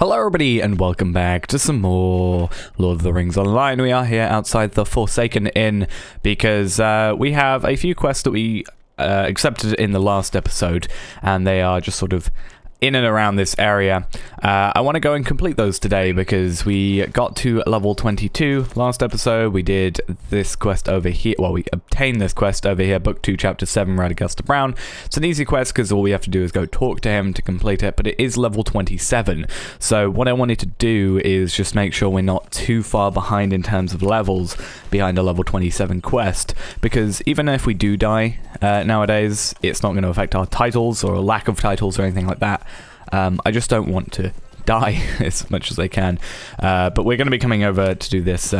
Hello everybody and welcome back to some more Lord of the Rings Online. We are here outside the Forsaken Inn because we have a few quests that we accepted in the last episode, and they are just sort of in and around this area. I want to go and complete those today because we got to level 22 last episode. We did this quest over here. Well, we obtained this quest over here, Book 2, Chapter 7, Radagasta Brown. It's an easy quest because all we have to do is go talk to him to complete it, but it is level 27. So what I wanted to do is just make sure we're not too far behind in terms of levels behind a level 27 quest, because even if we do die nowadays, it's not going to affect our titles or a lack of titles or anything like that. I just don't want to die as much as I can. But we're going to be coming over to do this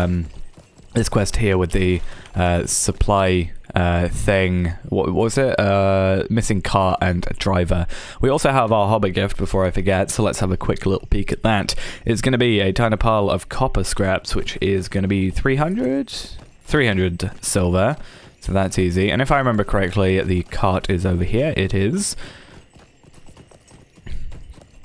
this quest here with the supply thing. What was it? Missing cart and a driver. We also have our hobbit gift before I forget, so let's have a quick little peek at that. It's going to be a tiny pile of copper scraps, which is going to be 300 silver. So that's easy. And if I remember correctly, the cart is over here. It is.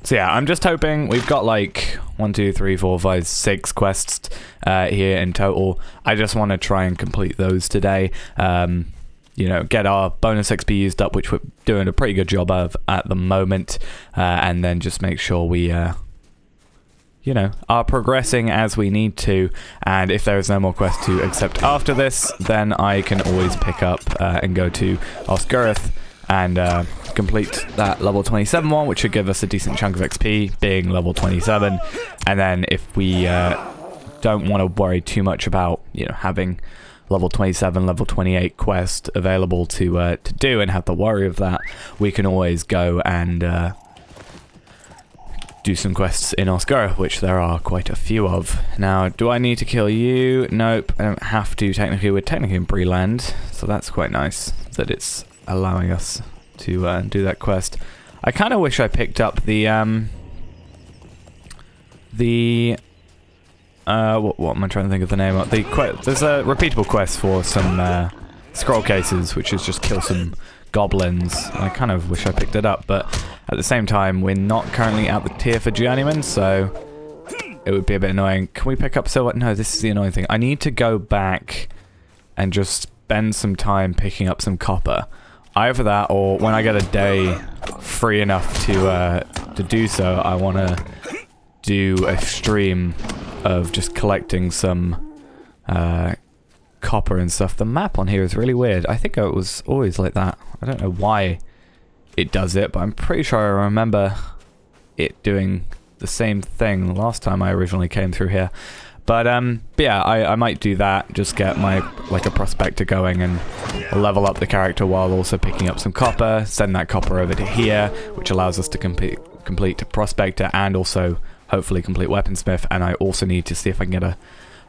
So yeah, I'm just hoping we've got like 1, 2, 3, 4, 5, 6 quests here in total. I just want to try and complete those today. You know, get our bonus XP used up, which we're doing a pretty good job of at the moment, and then just make sure we, you know, are progressing as we need to. And if there is no more quest to accept after this, then I can always pick up and go to Osgurth and complete that level 27 one, which should give us a decent chunk of XP, being level 27. And then if we don't want to worry too much about, you know, having level 27, level 28 quest available to do and have to worry of that, we can always go and do some quests in Osgurth, which there are quite a few of. Now, do I need to kill you? Nope, I don't have to technically. We're technically in Breland, so that's quite nice that it's allowing us to do that quest. I kind of wish I picked up the what am I trying to think of the name of? There's a repeatable quest for some scroll cases, which is just kill some goblins. I kind of wish I picked it up, but at the same time, we're not currently at the tier for journeyman, so it would be a bit annoying. Can we pick up silver? No, this is the annoying thing. I need to go back and just spend some time picking up some copper. Either that, or when I get a day free enough to do so, I want to do a stream of just collecting some copper and stuff. The map on here is really weird. I think it was always like that. I don't know why it does it, but I'm pretty sure I remember it doing the same thing last time I originally came through here. But yeah, I might do that, just get my, like, a prospector going and level up the character while also picking up some copper, send that copper over to here, which allows us to complete prospector and also hopefully complete weaponsmith. And I also need to see if I can get a...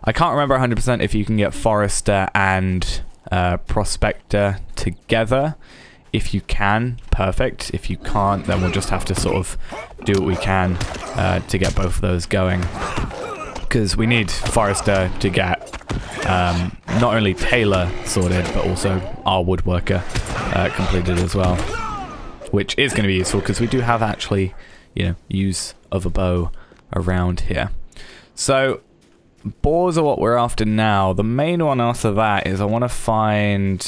I can't remember 100% if you can get forester and prospector together. If you can, perfect. If you can't, then we'll just have to sort of do what we can to get both of those going. Because we need forester to get not only Taylor sorted, but also our woodworker completed as well, which is going to be useful because we do have actually, you know, use of a bow around here. So boars are what we're after now. The main one after that is I want to find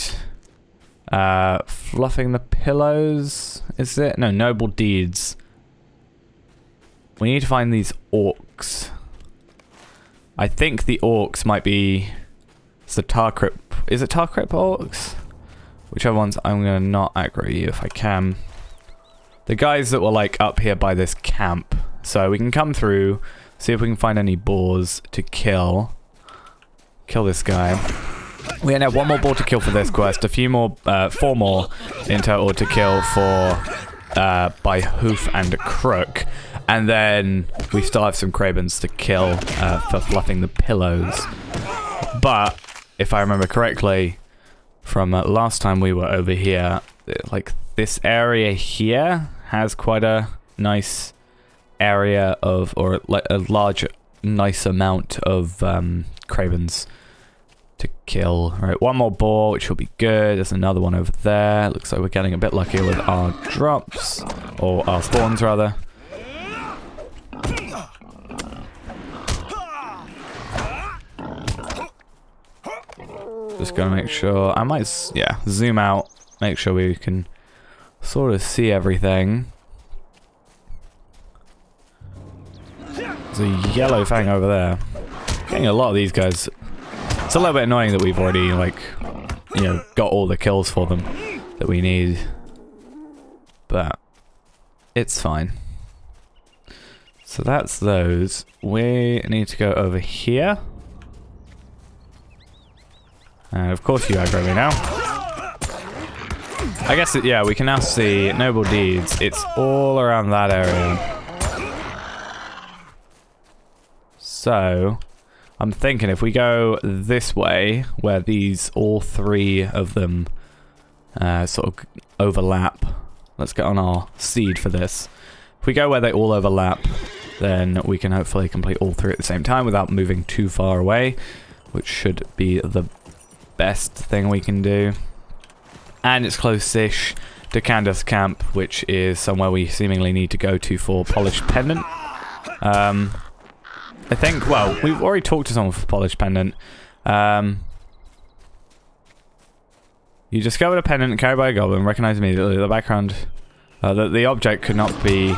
fluffing the pillows. Is it? No, noble deeds. We need to find these orcs. I think the orcs might be... It's the Tarkrip... Is it Tarkrip orcs? Whichever ones, I'm going to not aggro you if I can. The guys that were, like, up here by this camp. So we can come through, see if we can find any boars to kill. Kill this guy. We only have 1 more boar to kill for this quest. A few more... 4 more in total to kill for... by hoof and crook. And then we still have some cravens to kill for fluffing the pillows. But if I remember correctly from last time we were over here, like this area here has quite a nice area of, or like a large, nice amount of cravens to kill. All right, 1 more boar, which will be good. There's another one over there. Looks like we're getting a bit luckier with our drops, or our spawns rather. Just gotta make sure. I might, yeah, zoom out, make sure we can sort of see everything. There's a yellow fang over there. Getting a lot of these guys. It's a little bit annoying that we've already, like, you know, got all the kills for them that we need. But it's fine. So that's those. We need to go over here. And of course you aggro me now. I guess, yeah, we can now see noble deeds. It's all around that area. So, I'm thinking if we go this way, where these, all three of them sort of overlap. Let's get on our seed for this. If we go where they all overlap, then we can hopefully complete all three at the same time without moving too far away, which should be the best thing we can do. And it's close-ish to Candace's camp, which is somewhere we seemingly need to go to for Polished Pendant. I think, well, we've already talked to someone for Polished Pendant. You discovered a pendant carried by a goblin. Recognize immediately the background. The object could not be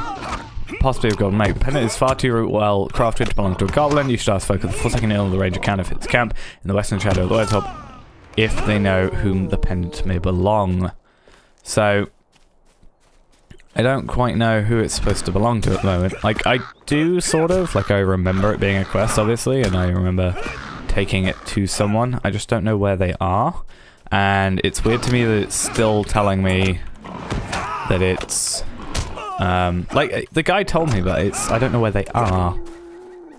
possibly of goblin make. The pendant is far too well crafted to belong to a goblin. You should ask folk of the forsaken ill of the range of Candace's camp in the western shadow of the Wordtop if they know whom the pendant may belong. So, I don't quite know who it's supposed to belong to at the moment. Like, I do, sort of. Like, I remember it being a quest, obviously, and I remember taking it to someone. I just don't know where they are. And it's weird to me that it's still telling me that it's... like, the guy told me, but it's... I don't know where they are.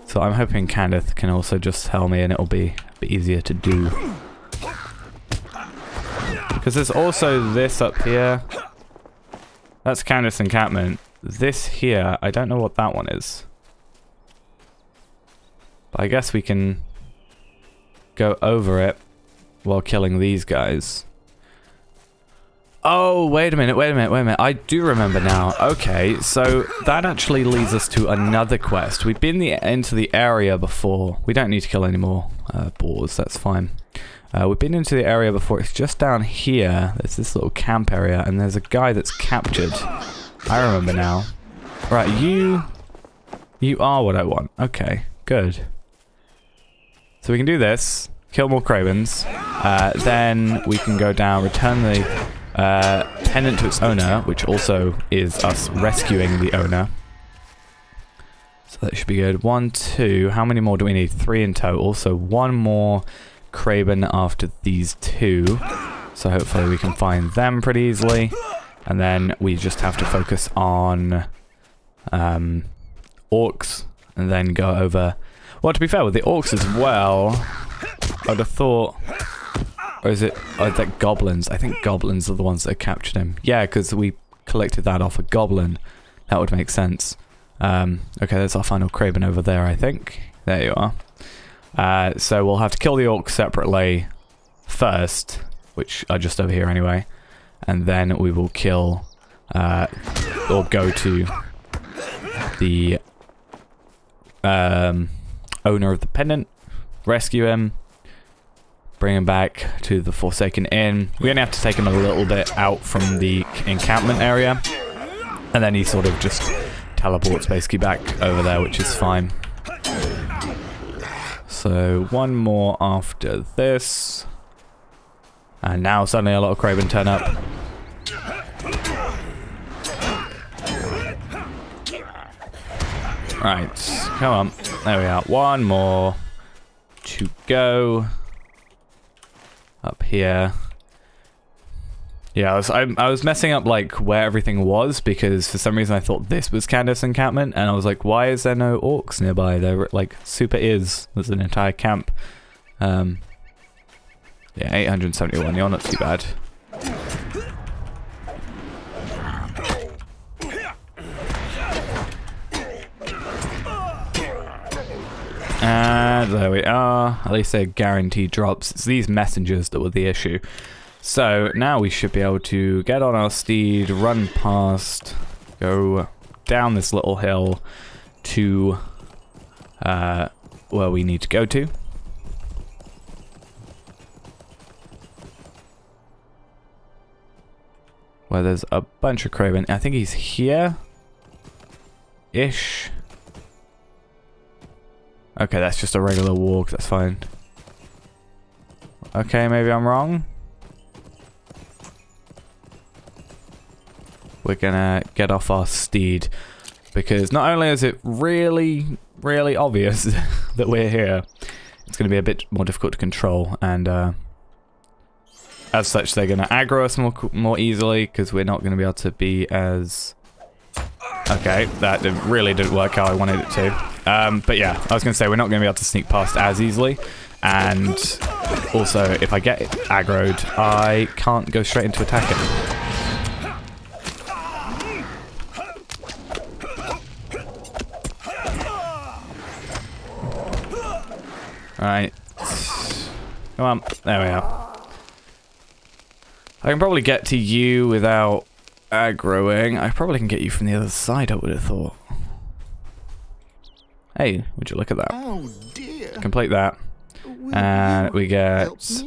So I'm hoping Candace can also just tell me, and it'll be a bit easier to do. Because there's also this up here. That's Candace's encampment. This here, I don't know what that one is. But I guess we can go over it while killing these guys. Oh, wait a minute. I do remember now. Okay, so that actually leads us to another quest. We've been into the area before. We don't need to kill any more boars, that's fine. We've been into the area before. It's just down here. There's this little camp area, and there's a guy that's captured. I remember now. Right, you are what I want. Okay, good. So we can do this. Kill more cravens. Then we can go down, return the pendant to its owner, which also is us rescuing the owner. So that should be good. 1, 2. How many more do we need? 3 in total. So 1 more Craven after these 2. So hopefully we can find them pretty easily. And then we just have to focus on orcs and then go over... Well, to be fair, with the orcs as well, I'd have thought... Or is it... Oh, is that goblins? I think goblins are the ones that captured him. Yeah, because we collected that off a goblin. That would make sense. Okay, there's our final Craven over there, I think. There you are. So we'll have to kill the orcs separately first, which are just over here anyway, and then we will kill, or go to the owner of the pendant, rescue him, bring him back to the Forsaken Inn. We only have to take him a little bit out from the encampment area, and then he sort of just teleports basically back over there, which is fine. So 1 more after this. And now suddenly a lot of Craven turn up. Right, come on. There we are. 1 more to go. Up here. Yeah, I was messing up like where everything was because for some reason I thought this was Candace's encampment, and I was like, why is there no orcs nearby? There like super is. There's an entire camp. Yeah, 871. You're not too bad. And there we are. At least they're guaranteed drops. It's these messengers that were the issue. So now we should be able to get on our steed, run past, go down this little hill to where we need to go to. Where there's a bunch of Craven. I think he's here. Ish. Okay, that's just a regular walk. That's fine. Okay, maybe I'm wrong. We're gonna get off our steed. Because not only is it really, really obvious that we're here, it's gonna be a bit more difficult to control. And as such, they're gonna aggro us more easily. Because we're not gonna be able to be as... Okay, that really didn't work how I wanted it to. But yeah, I was going to say we're not going to be able to sneak past as easily. And also, if I get aggroed, I can't go straight into attacking. Alright. Come on. There we are. I can probably get to you without... aggroing. I probably can get you from the other side, I would have thought. Hey, would you look at that? Oh dear. Complete that. And we get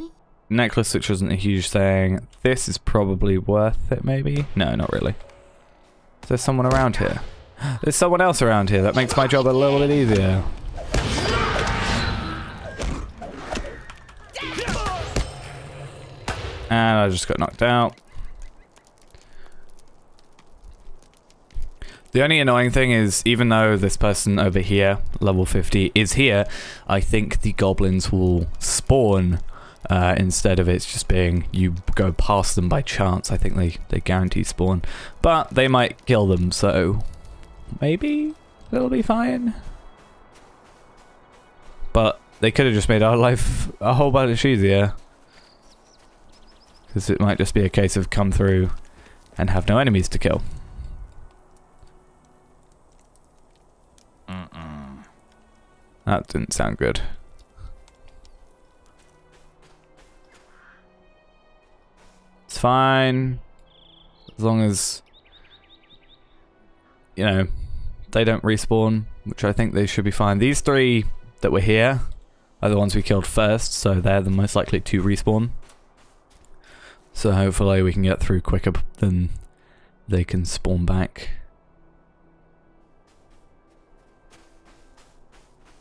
necklace, which wasn't a huge thing. This is probably worth it, maybe? No, not really. Is there someone around here? There's someone else around here. That makes my job a little bit easier. And I just got knocked out. The only annoying thing is, even though this person over here, level 50, is here, I think the goblins will spawn instead of it's just being you go past them by chance. I think they guarantee spawn. But they might kill them, so maybe it'll be fine. But they could have just made our life a whole bunch easier. Because it might just be a case of come through and have no enemies to kill. That didn't sound good. It's fine. As long as, you know, they don't respawn, which I think they should be fine. These three that were here are the ones we killed first, so they're the most likely to respawn. So hopefully we can get through quicker than they can spawn back.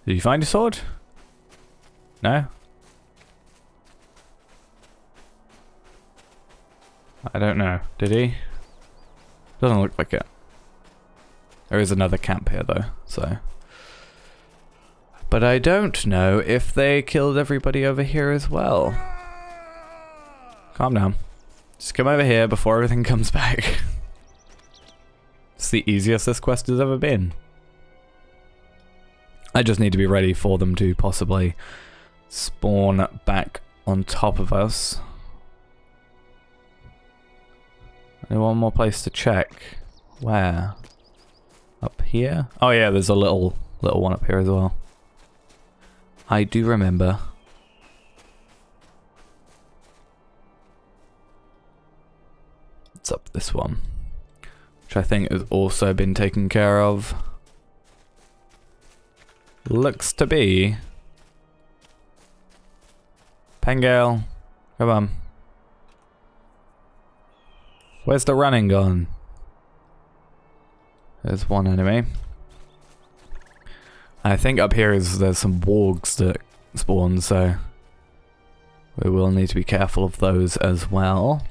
Did you find your sword? No? I don't know. Did he? Doesn't look like it. There is another camp here though, so... But I don't know if they killed everybody over here as well. Calm down. Just come over here before everything comes back. It's the easiest this quest has ever been. I just need to be ready for them to possibly spawn back on top of us. Only one more place to check. Where? Up here? Oh yeah, there's a little one up here as well. I do remember. It's up this one, which I think has also been taken care of. Looks to be. Pengale, come on. Where's the running gone? There's one enemy. I think up here there's some wargs that spawn, so we will need to be careful of those as well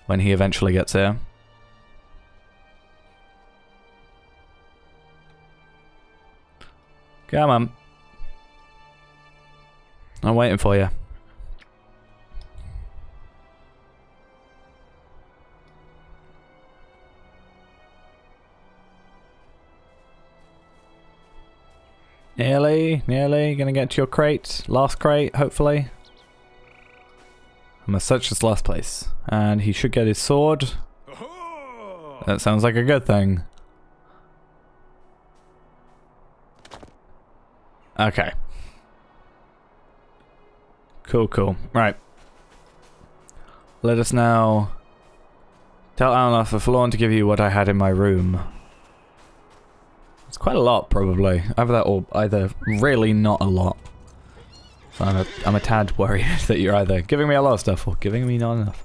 when he eventually gets here. Come on. I'm waiting for you. Nearly gonna get to your crate. Last crate, hopefully. I must search this last place. And he should get his sword. That sounds like a good thing. Okay. Cool. Right. Let us now tell Anor for Forlorn to give you what I had in my room. It's quite a lot, probably. Either that or either really not a lot. So I'm a tad worried that you're either giving me a lot of stuff or giving me not enough.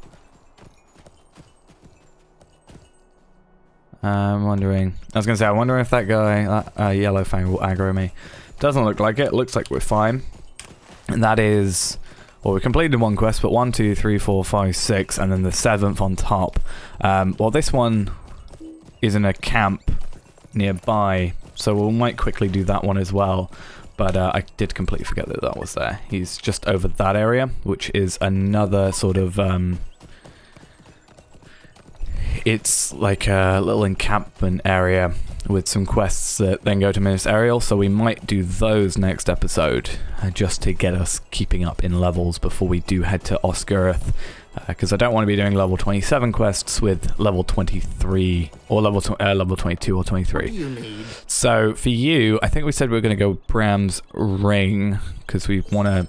I'm wondering... I was going to say, I'm wondering if that guy, that yellow fang, will aggro me. Doesn't look like it. Looks like we're fine. And that is... Well, we completed one quest, but 1, 2, 3, 4, 5, 6, and then the 7th on top. Well, this one is in a camp nearby, so we might quickly do that one as well. But I did completely forget that that was there. He's just over that area, which is another sort of... it's like a little encampment area with some quests that then go to Minas Ariel, so we might do those next episode just to get us keeping up in levels before we do head to Osgurth, because I don't want to be doing level 27 quests with level 23 or level 22 or 23. What do you need? So for you, I think we said we were going to go Bram's ring because we want to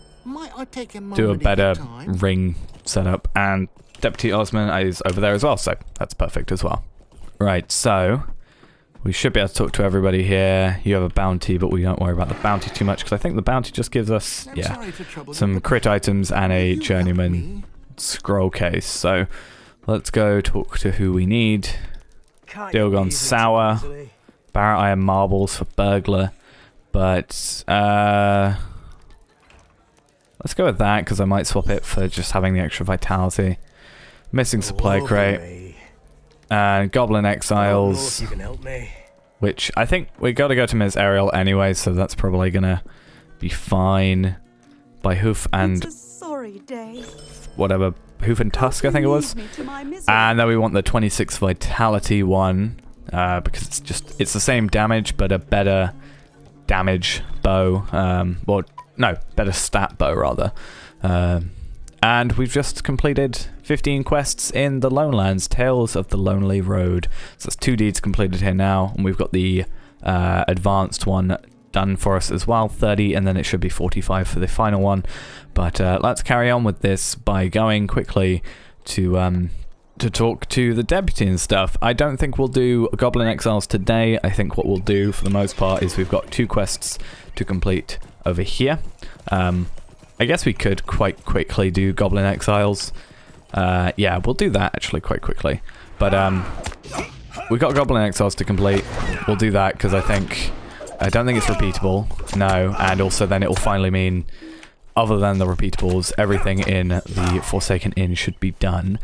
do a better ring setup, and Deputy Osman is over there as well, so that's perfect as well. Right, so we should be able to talk to everybody here. You have a bounty, but we don't worry about the bounty too much because I think the bounty just gives us, yeah, some crit items and a journeyman scroll case. So let's go talk to who we need. Degron Sour, Barret Iron Marbles for burglar, but let's go with that because I might swap it for just having the extra vitality. Missing supply crate. And Goblin Exiles, which I think we got to go to Minas Ariel anyway, so that's probably gonna be fine. By Hoof and whatever, Hoof and Tusk I think it was. And then we want the 26 Vitality one because it's the same damage but a better damage bow, or no, better stat bow rather. And we've just completed 15 quests in the Lone Lands, Tales of the Lonely Road. So that's 2 deeds completed here now, and we've got the advanced one done for us as well, 30, and then it should be 45 for the final one. But let's carry on with this by going quickly to talk to the deputy and stuff. I don't think we'll do Goblin Exiles today. I think what we'll do for the most part is we've got 2 quests to complete over here. I guess we could quite quickly do Goblin Exiles. Yeah, we'll do that actually quite quickly. But we've got Goblin Exiles to complete. We'll do that because I don't think it's repeatable. No, and also then it will finally mean, other than the repeatables, everything in the Forsaken Inn should be done,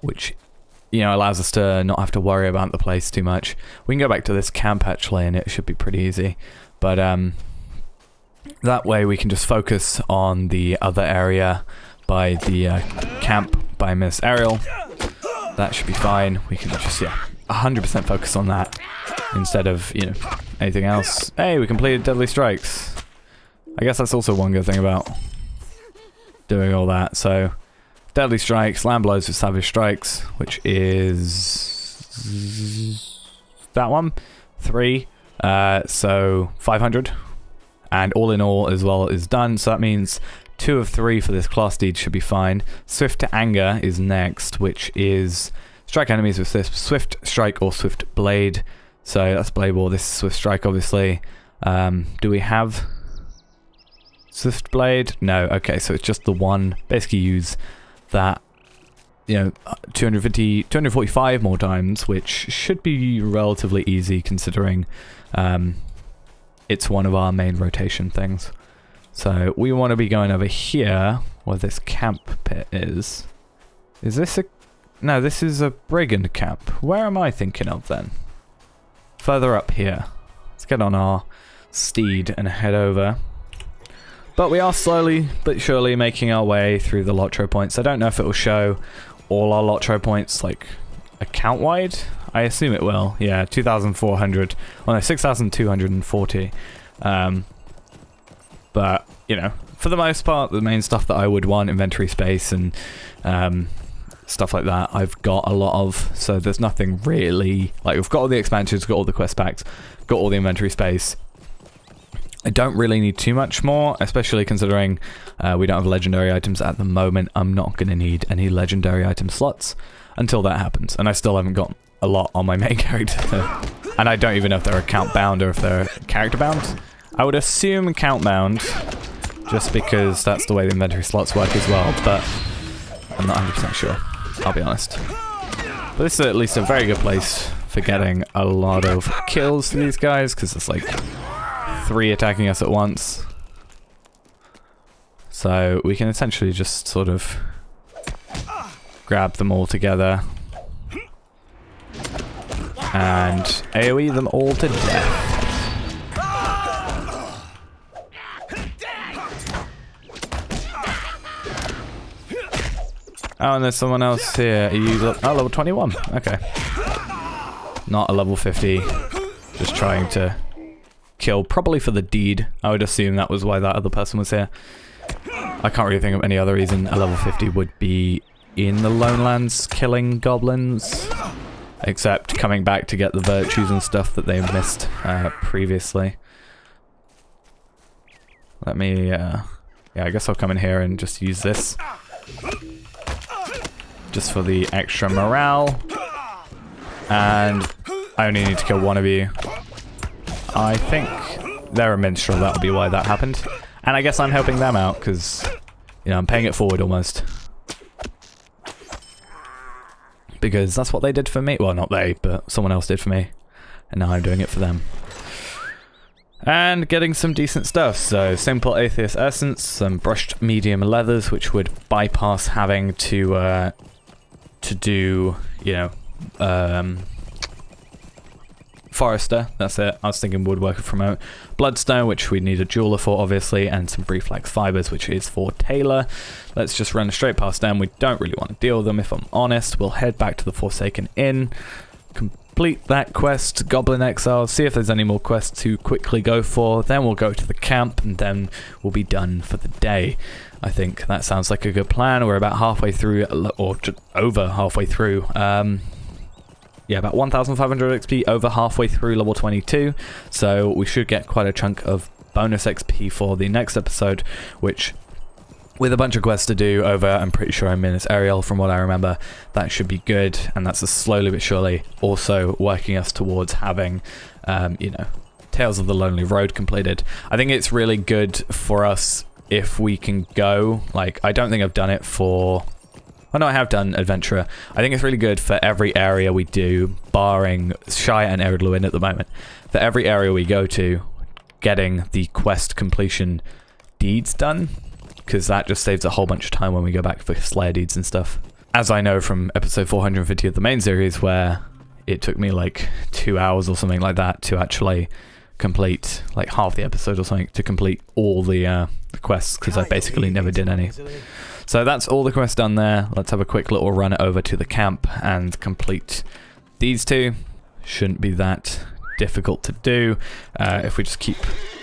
which, you know, allows us to not have to worry about the place too much. We can go back to this camp actually, and it should be pretty easy. But that way we can just focus on the other area by the camp by Minas Ariel. That should be fine. We can just, yeah, 100% focus on that instead of, you know, anything else. Hey, we completed Deadly Strikes. I guess that's also one good thing about doing all that. So, Deadly Strikes, Land Blows with Savage Strikes, which is that one, 3. So 500. And all in all as well is done, so that means 2 of 3 for this class deed should be fine. Swift to Anger is next, which is strike enemies with this Swift Strike or Swift Blade. So that's Blade Ball, this is Swift Strike obviously. Do we have Swift Blade? No, okay, so it's just the one. Basically use that, you know, 245 more times, which should be relatively easy considering it's one of our main rotation things. So we want to be going over here where this camp pit is. Is this a... No, this is a brigand camp. Where am I thinking of then? Further up here. Let's get on our steed and head over. But we are slowly but surely making our way through the LOTRO points. I don't know if it will show all our LOTRO points like account-wide. I assume it will. Yeah, 2,400. Well, no, 6,240. But, you know, for the most part, the main stuff that I would want, inventory space and stuff like that, I've got a lot of. So there's nothing really... Like, we've got all the expansions, got all the quest packs, got all the inventory space. I don't really need too much more, especially considering we don't have legendary items at the moment. I'm not going to need any legendary item slots until that happens. And I still haven't got a lot on my main character And I don't even know if they're account bound or if they're character bound. I would assume account bound, just because that's the way the inventory slots work as well, but I'm not 100% sure, I'll be honest. But this is at least a very good place for getting a lot of kills to these guys, because it's like 3 attacking us at once. So we can essentially just sort of grab them all together and AoE them all to death. Oh, and there's someone else here. Are you level 21? Okay. Not a level 50. Just trying to kill, probably for the deed. I would assume that was why that other person was here. I can't really think of any other reason a level 50 would be in the Lone Lands killing goblins. Except coming back to get the virtues and stuff that they missed previously. Let me, yeah, I guess I'll come in here and just use this. Just for the extra morale. And I only need to kill one of you. I think they're a minstrel, that'll be why that happened. And I guess I'm helping them out, because, you know, I'm paying it forward almost. Because that's what they did for me. Well, not they, but someone else did for me. And now I'm doing it for them. And getting some decent stuff. So, simple Atheist Essence, some brushed medium leathers, which would bypass having to do, you know, Forester, that's it. I was thinking woodworker from out. Bloodstone, which we need a jeweler for, obviously, and some brief flax fibers, which is for Taylor. Let's just run straight past them. We don't really want to deal with them, if I'm honest. We'll head back to the Forsaken Inn, complete that quest, Goblin Exile, see if there's any more quests to quickly go for. Then we'll go to the camp, and then we'll be done for the day. I think that sounds like a good plan. We're about halfway through, or just over halfway through. Yeah, about 1,500 XP, over halfway through level 22, so we should get quite a chunk of bonus XP for the next episode, which, with a bunch of quests to do over, I'm pretty sure I'm Minas Ariel from what I remember, that should be good, and that's a slowly but surely also working us towards having, you know, Tales of the Lonely Road completed. I think it's really good for us if we can go, like, I don't think I've done it for... Oh no, I have done Adventurer. I think it's really good for every area we do, barring Shire and Ered Luin at the moment. For every area we go to, getting the quest completion deeds done, because that just saves a whole bunch of time when we go back for Slayer deeds and stuff. As I know from episode 450 of the main series, where it took me like 2 hours or something like that to actually complete, like half the episode or something, to complete all the quests, because I basically never did any. So that's all the quests done there. Let's have a quick little run over to the camp and complete these two. Shouldn't be that difficult to do if we just keep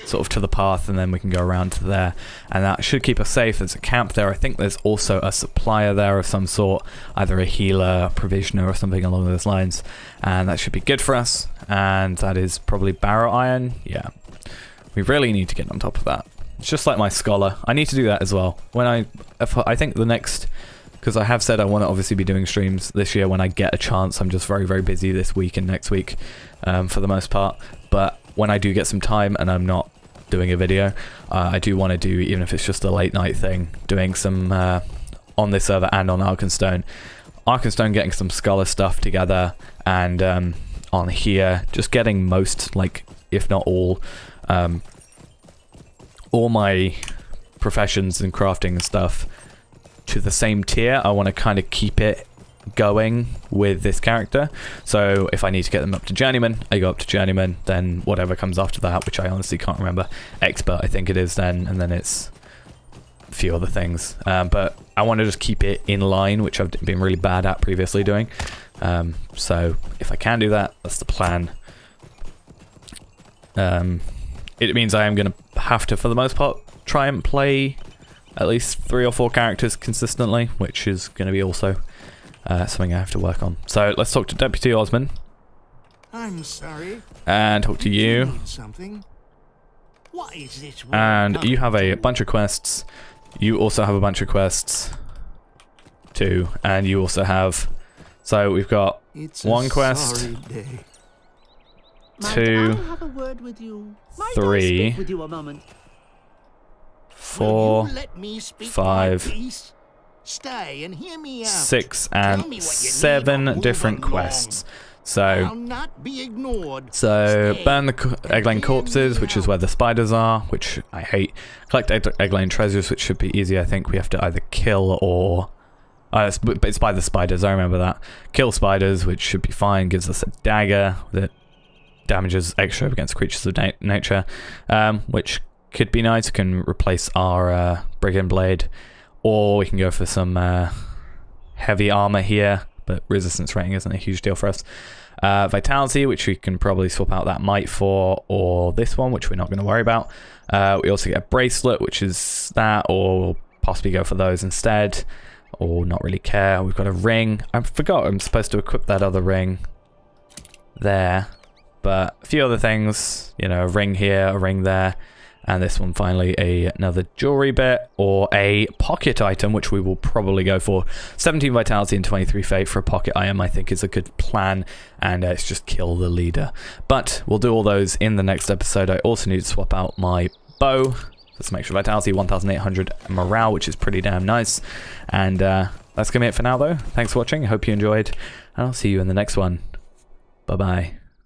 sort of to the path, and then we can go around to there, and that should keep us safe. There's a camp there. I think there's also a supplier there of some sort, either a healer, provisioner, or something along those lines, and that should be good for us. And that is probably barrow iron. Yeah, we really need to get on top of that. It's just like my scholar. I need to do that as well. When I think the next, because I have said I want to obviously be doing streams this year when I get a chance. I'm just very, very busy this week and next week for the most part. But when I do get some time and I'm not doing a video, I do want to do, even if it's just a late night thing, doing some on this server and on Arkenstone. Arkenstone, getting some scholar stuff together, and on here, just getting most, like, if not all my professions and crafting and stuff to the same tier. I want to kind of keep it going with this character. So if I need to get them up to Journeyman, I go up to Journeyman, then whatever comes after that, which I honestly can't remember. Expert, I think it is then, and then it's a few other things. But I want to just keep it in line, which I've been really bad at previously doing. So if I can do that, that's the plan. It means I am going to have to, for the most part, try and play at least 3 or 4 characters consistently, which is going to be also something I have to work on. So let's talk to Deputy Osman. I'm sorry. And talk to you. What is this? And you have a bunch of quests. You also have a bunch of quests too. And you also have... So we've got one quest. Might 2, I have a word with you? Might I 3, speak with you a moment? 4, Will you let me speak 5, my piece? Stay and hear me out. 6, Tell me and what you need, 7 I'm different moving along. quests. I'll So, not be ignored. burn the egg-laying hear corpses, me which is out. where the spiders are, which I hate. Collect egg-laying treasures, which should be easy. I think we have to either kill or... it's by the spiders, I remember that. Kill spiders, which should be fine, gives us a dagger that damages extra against creatures of nature, which could be nice. It can replace our brigand blade, or we can go for some heavy armor here, but resistance rating isn't a huge deal for us. Vitality, which we can probably swap out that might for, or this one, which we're not going to worry about. We also get a bracelet, which is that, or we'll possibly go for those instead, or not really care. We've got a ring. I forgot I'm supposed to equip that other ring there, but a few other things, you know, a ring here, a ring there, and this one finally another jewelry bit, or a pocket item, which we will probably go for. 17 vitality and 23 fate for a pocket item I think is a good plan, and it's just kill the leader. But we'll do all those in the next episode. I also need to swap out my bow for some extra vitality, 1800 morale, which is pretty damn nice. And that's gonna be it for now though. Thanks for watching, I hope you enjoyed, and I'll see you in the next one. Bye bye.